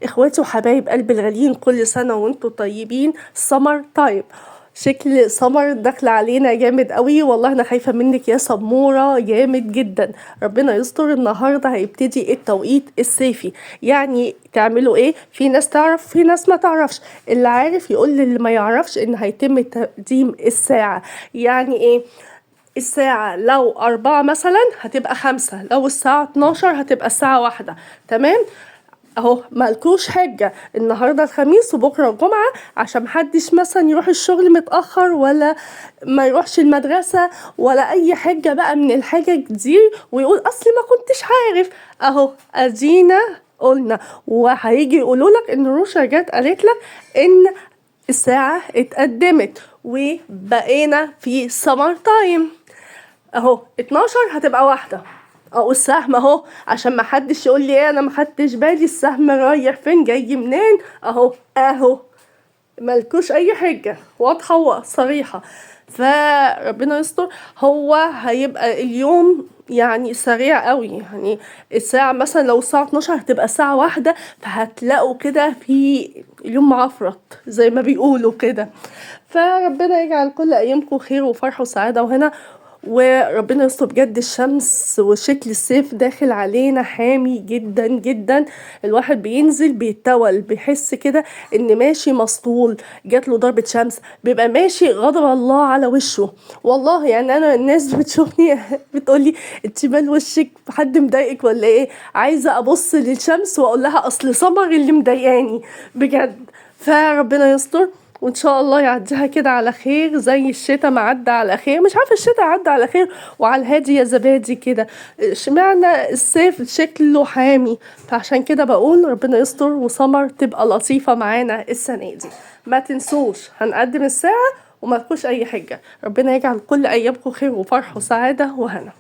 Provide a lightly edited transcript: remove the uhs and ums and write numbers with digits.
اخواتي وحبايب قلبي الغاليين، كل سنة وانتوا طيبين. سمر تايم، شكل سمر داخله علينا جامد قوي. والله انا خايفه منك يا سموره جامد جدا. ربنا يستر. النهارده هيبتدي التوقيت الصيفي. يعني تعملوا ايه؟ في ناس تعرف، في ناس ما تعرفش. اللي عارف يقول للي ما يعرفش ان هيتم تقديم الساعه. يعني ايه؟ الساعة لو 4 مثلا هتبقى 5، لو الساعة 12 هتبقى الساعة 1. تمام؟ اهو مالكوش حجة النهاردة الخميس وبكرة الجمعة عشان محدش مثلا يروح الشغل متأخر ولا ما يروحش المدرسة ولا اي حجة بقى من الحجج دي ويقول اصلي ما كنتش عارف. اهو ادينا قلنا، وهيجي يقولولك ان روشا جت قالت لك ان الساعة اتقدمت وبقينا في سمر تايم. اهو 12 هتبقى 1. اهو السهم اهو، عشان ما حدش يقول لي ايه انا ما خدتش بالي السهم رايح فين جاي منين. اهو ملكوش اي حجه، واضحه وصريحه. فربنا يستر. هو هيبقى اليوم يعني سريع قوي. يعني الساعة مثلا لو الساعة 12 هتبقى الساعة 1، فهتلاقوا كده في اليوم معفرط زي ما بيقولوا كده. فربنا يجعل كل أيامكم خير وفرح وسعادة وهنا. وربنا يستر بجد. الشمس وشكل الصيف داخل علينا حامي جدا جدا. الواحد بينزل بيتول، بيحس كده ان ماشي مسطول، جات له ضربة شمس، بيبقى ماشي غضب الله على وشه. والله يعني انا الناس بتشوفني بتقولي انت مال وشك، حد مضايقك ولا ايه؟ عايزة ابص للشمس واقول لها اصل سمر اللي مضايقاني بجد. فربنا يستر وان شاء الله يعديها كده على خير زي الشتاء ما عدى على خير. مش عارفه الشتاء عدى على خير وعلى الهادي يا زبادي كده، اشمعنى الصيف شكله حامي؟ فعشان كده بقول ربنا يستر وسمر تبقى لطيفه معانا السنه دي. ما تنسوش هنقدم الساعه وما تكونش اي حجه. ربنا يجعل كل ايامكم خير وفرح وسعاده وهنا.